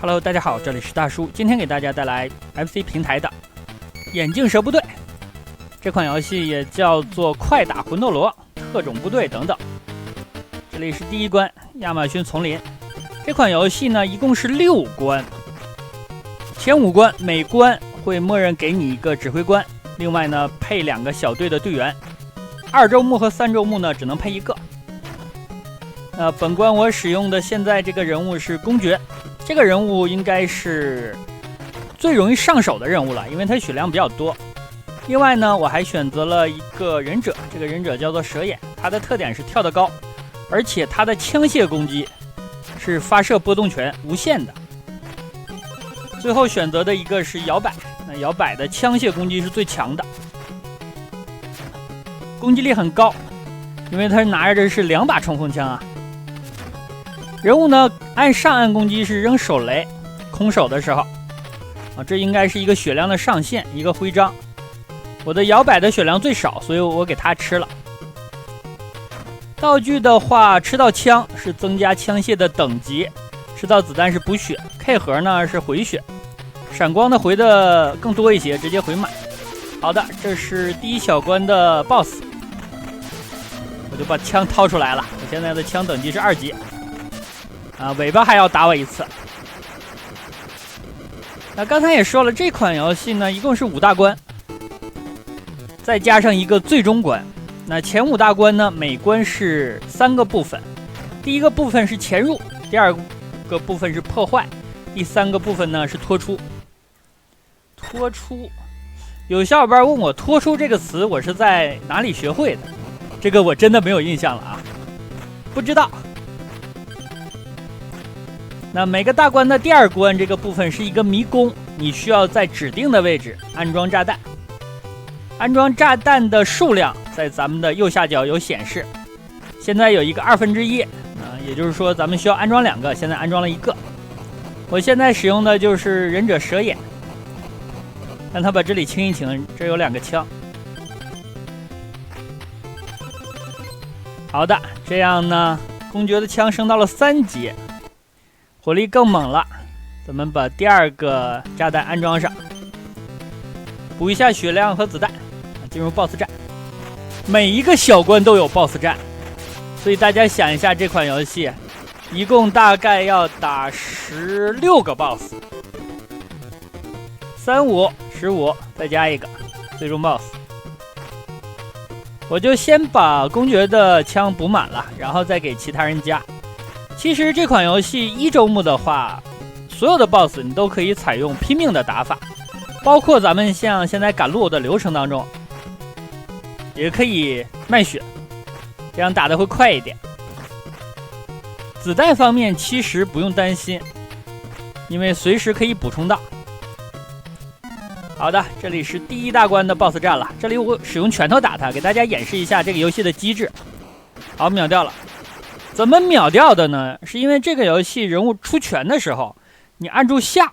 Hello， 大家好，这里是大叔，今天给大家带来 FC 平台的眼镜蛇部队。这款游戏也叫做快打魂斗罗、特种部队等等。这里是第一关亚马逊丛林。这款游戏呢，一共是6关，前5关每关会默认给你一个指挥官，另外呢配2个小队的队员。2周目和3周目呢只能配1个。本关我使用的现在这个人物是公爵。这个人物应该是最容易上手的任务了，因为他血量比较多。另外呢，我还选择了一个忍者，这个忍者叫做蛇眼，他的特点是跳得高，而且他的枪械攻击是发射波动拳无限的。最后选择的一个是摇摆，那摇摆的枪械攻击是最强的，攻击力很高，因为他拿着的是2把冲锋枪啊。人物呢，按上岸攻击是扔手雷，空手的时候这应该是一个血量的上限，一个徽章。我的摇摆的血量最少，所以我给它吃了。道具的话，吃到枪是增加枪械的等级，吃到子弹是补血 ，K 盒呢是回血，闪光的回的更多一些，直接回满。好的，这是第1小关的 BOSS， 我就把枪掏出来了，我现在的枪等级是2级。尾巴还要打我1次。那刚才也说了，这款游戏呢一共是5大关，再加上一个最终关。那前5大关呢，每关是3个部分，第1个部分是潜入，第2个部分是破坏，第3个部分呢是拖出。拖出，有小伙伴问我拖出这个词我是在哪里学会的，这个我真的没有印象了啊，不知道。那每个大关的第2关这个部分是一个迷宫，你需要在指定的位置安装炸弹。安装炸弹的数量在咱们的右下角有显示，现在有一个1/2，也就是说咱们需要安装2个，现在安装了1个。我现在使用的就是忍者蛇眼，让他把这里清一清，这有2个枪。好的，这样呢，公爵的枪升到了3级。火力更猛了，咱们把第2个炸弹安装上，补一下血量和子弹，进入 BOSS 战。每一个小关都有 BOSS 战，所以大家想一下，这款游戏一共大概要打16个 BOSS，3、5、15，再加1个最终 BOSS。我就先把公爵的枪补满了，然后再给其他人加。其实这款游戏1周目的话，所有的 BOSS 你都可以采用拼命的打法，包括咱们像现在赶路的流程当中，也可以卖血，这样打的会快一点。子弹方面其实不用担心，因为随时可以补充到。好的，这里是第1大关的 BOSS 战了，这里我使用拳头打它，给大家演示一下这个游戏的机制。好，秒掉了。怎么秒掉的呢？是因为这个游戏人物出拳的时候，你按住下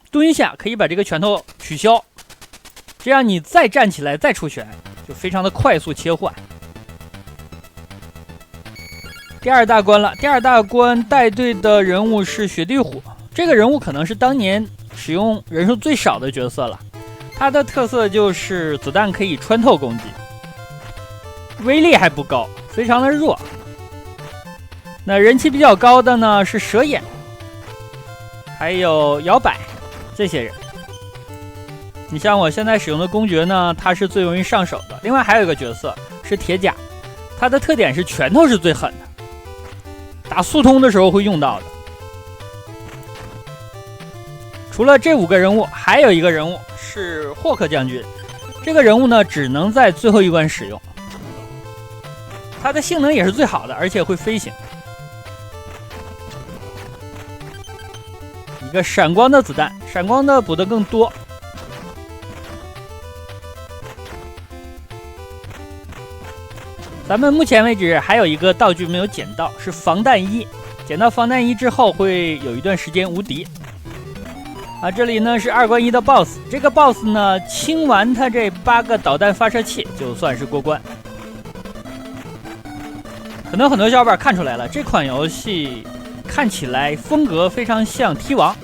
蹲下可以把这个拳头取消，这样你再站起来再出拳就非常的快速切换。第2大关了，第2大关带队的人物是雪地虎，这个人物可能是当年使用人数最少的角色了，它的特色就是子弹可以穿透攻击，威力还不高，非常的弱。那人气比较高的呢是蛇眼，还有摇摆这些人。你像我现在使用的公爵呢，他是最容易上手的。另外还有一个角色是铁甲，他的特点是拳头是最狠的，打速通的时候会用到的。除了这5个人物，还有一个人物是霍克将军，这个人物呢只能在最后1关使用，他的性能也是最好的，而且会飞行。一个闪光的子弹，闪光的补得更多。咱们目前为止还有一个道具没有捡到，是防弹衣。捡到防弹衣之后会有一段时间无敌。这里呢是2关1的 BOSS， 这个 BOSS 呢清完他这8个导弹发射器就算是过关。可能很多小伙伴看出来了，这款游戏看起来风格非常像 T 王，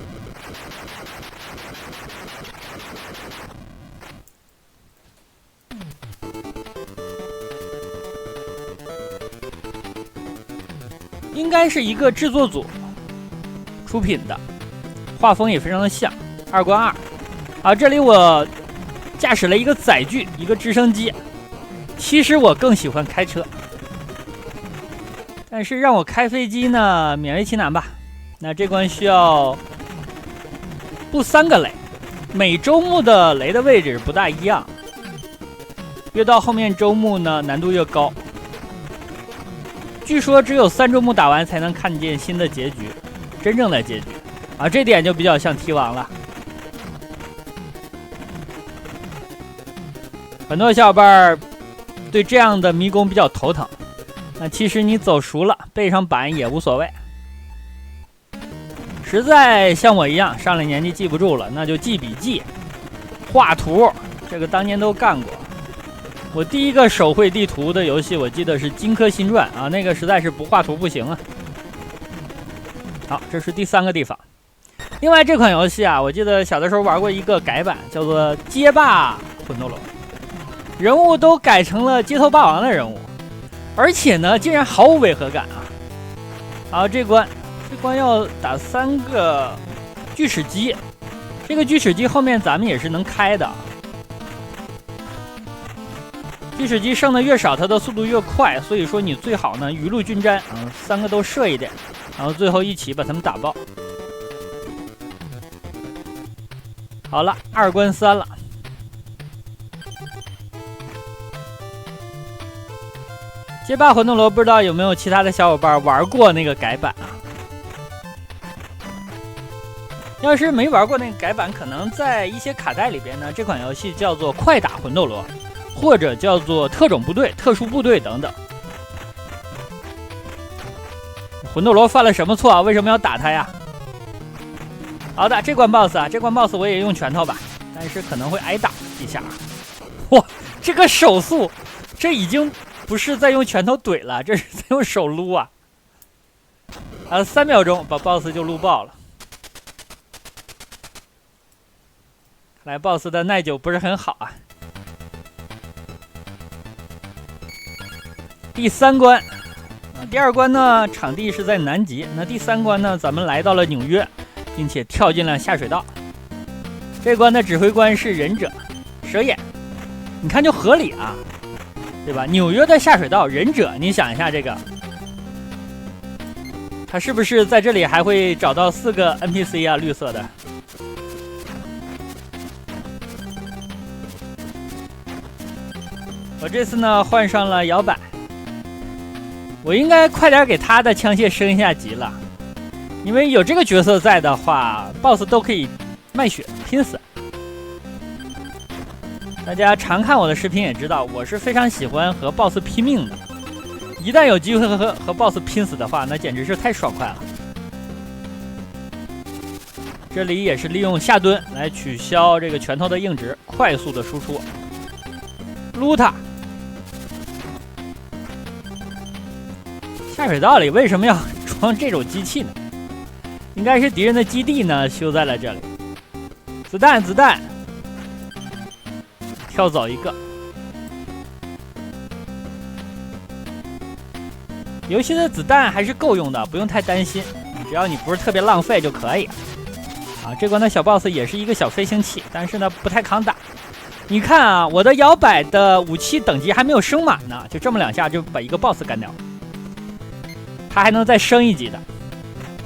该是一个制作组出品的，画风也非常的像2关2。这里我驾驶了一个载具，一个直升机。其实我更喜欢开车，但是让我开飞机呢，勉为其难吧。那这关需要布3个雷，每周目的雷的位置不大一样，越到后面周目呢难度越高。据说只有3周目打完才能看见新的结局，真正的结局这点就比较像 T 王了。很多小伙伴对这样的迷宫比较头疼，那其实你走熟了，背上板也无所谓。实在像我一样上了年纪记不住了，那就记笔记、画图，这个当年都干过。我第一个手绘地图的游戏，我记得是《荆轲新传》那个实在是不画图不行啊。好，这是第3个地方。另外这款游戏我记得小的时候玩过一个改版，叫做《街霸魂斗罗》，人物都改成了街头霸王的人物，而且呢，竟然毫无违和感好，这关要打3个锯齿机，这个锯齿机后面咱们也是能开的。锯齿机剩的越少，它的速度越快，所以说你最好呢雨露均沾3个都射一点，然后最后一起把它们打爆。好了，2关3了。街霸魂斗罗不知道有没有其他的小伙伴玩过那个改版要是没玩过那个改版，可能在一些卡带里边呢，这款游戏叫做快打魂斗罗，或者叫做特种部队、特殊部队等等。魂斗罗犯了什么错为什么要打他呀？好的，这关 BOSS 我也用拳头吧，但是可能会挨打一下。哇，这个手速，这已经不是在用拳头怼了，这是在用手撸3秒钟把 BOSS 就撸爆了。看来 BOSS 的耐久不是很好第3关第2关呢，场地是在南极。那第3关呢，咱们来到了纽约，并且跳进了下水道。这关的指挥官是忍者蛇眼，你看就合理对吧？纽约的下水道，忍者，你想一下这个，他是不是在这里还会找到4个 NPC 绿色的？我这次呢换上了摇摆，我应该快点给他的枪械升一下级了，因为有这个角色在的话 ，BOSS 都可以卖血拼死。大家常看我的视频也知道，我是非常喜欢和 BOSS 拼命的。一旦有机会和 BOSS 拼死的话，那简直是太爽快了。这里也是利用下蹲来取消这个拳头的硬直，快速的输出，撸他。下水道里为什么要装这种机器呢？应该是敌人的基地呢修在了这里。子弹，跳走一个。游戏的子弹还是够用的，不用太担心，只要你不是特别浪费就可以。这关的小 boss 也是一个小飞行器，但是呢不太抗打。你看我的摇摆的武器等级还没有升满呢，就这么2下就把一个 boss 干掉了。他还能再升1级的。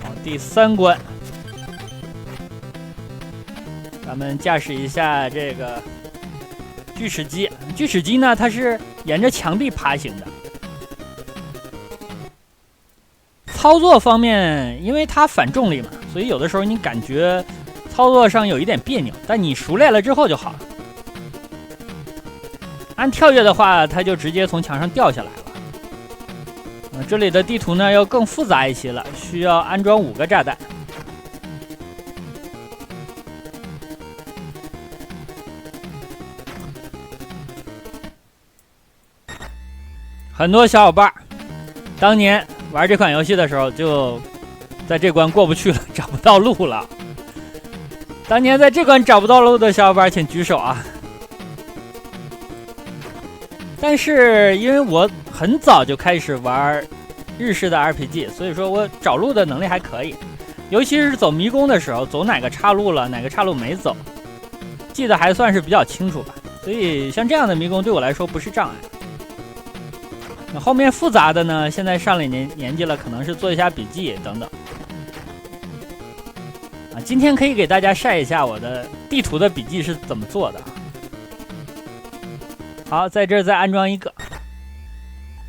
好，第3关，咱们驾驶一下这个锯齿机。锯齿机呢，它是沿着墙壁爬行的。操作方面，因为它反重力嘛，所以有的时候你感觉操作上有一点别扭，但你熟练了之后就好了。按跳跃的话，它就直接从墙上掉下来了。这里的地图呢要更复杂一些了，需要安装5个炸弹。很多小伙伴当年玩这款游戏的时候，就在这关过不去了，找不到路了。当年在这关找不到路的小伙伴请举手但是因为我很早就开始玩日式的 RPG， 所以说我找路的能力还可以，尤其是走迷宫的时候，走哪个岔路了，哪个岔路没走，记得还算是比较清楚吧。所以像这样的迷宫对我来说不是障碍。那后面复杂的呢，现在上了年纪了，可能是做一下笔记等等。今天可以给大家晒一下我的地图的笔记是怎么做的。好，在这儿再安装一个。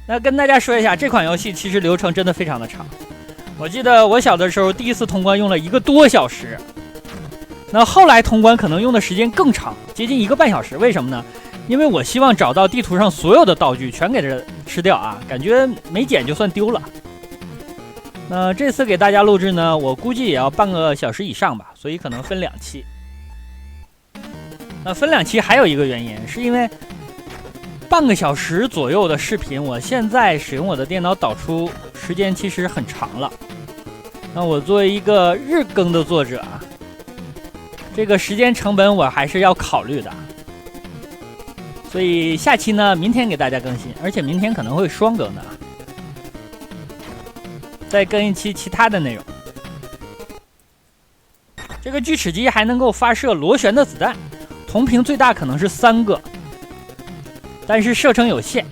那跟大家说一下，这款游戏其实流程真的非常的长。我记得我小的时候第一次通关用了1个多小时，那后来通关可能用的时间更长，接近1个半小时。为什么呢？因为我希望找到地图上所有的道具全给它吃掉啊，感觉没捡就算丢了。那这次给大家录制呢，我估计也要半个小时以上吧，所以可能分2期。那分2期还有一个原因，是因为半个小时左右的视频，我现在使用我的电脑导出时间其实很长了。那我作为一个日更的作者啊，这个时间成本我还是要考虑的。所以下期呢，明天给大家更新，而且明天可能会双更的啊，再更一期其他的内容。这个锯齿机还能够发射螺旋的子弹，同屏最大可能是3个。但是射程有限，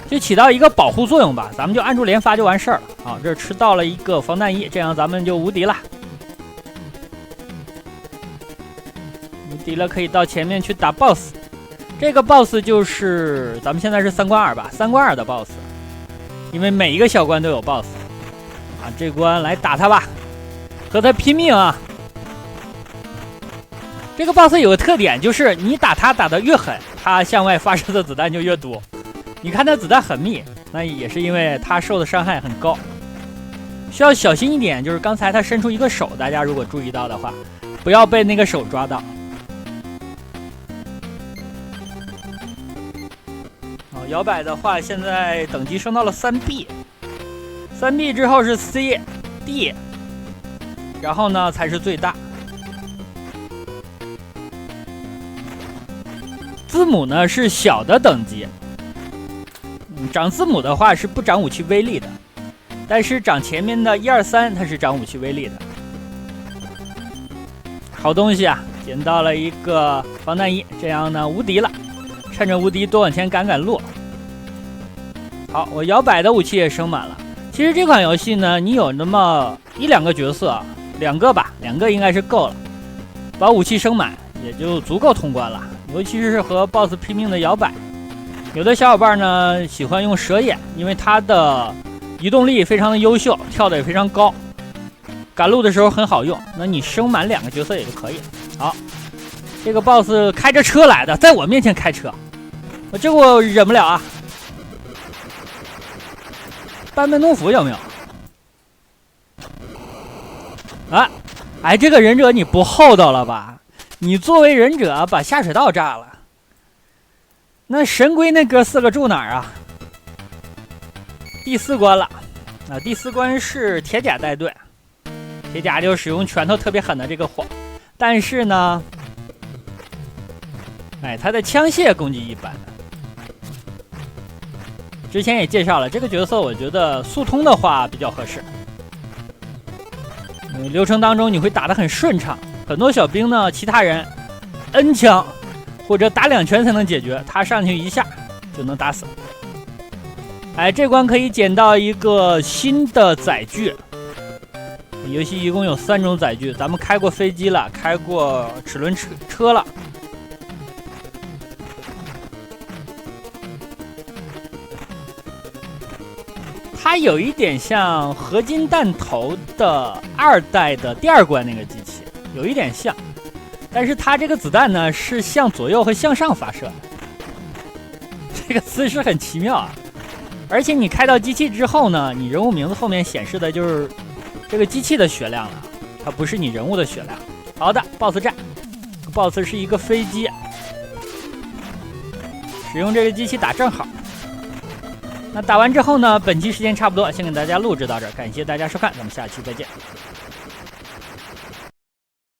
就起到一个保护作用吧，咱们就按住连发就完事儿了。好，这吃到了一个防弹衣，这样咱们就无敌了。无敌了，可以到前面去打 BOSS。这个 BOSS 就是咱们现在是3关2吧，3关2的 BOSS， 因为每一个小关都有 BOSS 啊。这关来打他吧，和他拼命啊！这个 BOSS 有个特点，就是你打他打得越狠，他向外发射的子弹就越多。你看他子弹很密，那也是因为他受的伤害很高。需要小心一点，就是刚才他伸出一个手，大家如果注意到的话，不要被那个手抓到。好，摇摆的话，现在等级升到了3B，3B 之后是 C、D， 然后呢才是最大。字母呢是小的等级，长字母的话是不长武器威力的，但是长前面的1、2、3它是长武器威力的。好东西啊，捡到了一个防弹衣，这样呢无敌了，趁着无敌多往前赶路。好，我摇摆的武器也升满了。其实这款游戏呢，你有那么1、2个角色，2个吧，2个应该是够了，把武器升满也就足够通关了。尤其是和 BOSS 拼命的摇摆，有的小伙伴呢喜欢用蛇眼，因为它的移动力非常的优秀，跳得也非常高，赶路的时候很好用。那你升满2个角色也就可以了。好，这个 BOSS 开着车来的，在我面前开车，这个我忍不了啊！班门弄斧有没有？啊，哎，这个忍者你不厚道了吧？你作为忍者把下水道炸了，那神龟那哥4个住哪儿啊？第4关了，第4关是铁甲带队，铁甲就使用拳头特别狠的这个火，但是呢，他的枪械攻击一般。之前也介绍了这个角色，我觉得速通的话比较合适。流程当中你会打得很顺畅。很多小兵呢，其他人 N 枪或者打2拳才能解决，他上去一下就能打死。这关可以捡到一个新的载具。游戏一共有3种载具，咱们开过飞机了，开过齿轮车了。它有一点像合金弹头的2代的第2关那个机器。有一点像，但是它这个子弹呢是向左右和向上发射的，这个姿势很奇妙啊！而且你开到机器之后呢，你人物名字后面显示的就是这个机器的血量了，它不是你人物的血量。好的 ，BOSS 战 ，BOSS 是一个飞机，使用这个机器打正好。那打完之后呢，本期时间差不多，先给大家录制到这儿，感谢大家收看，咱们下期再见。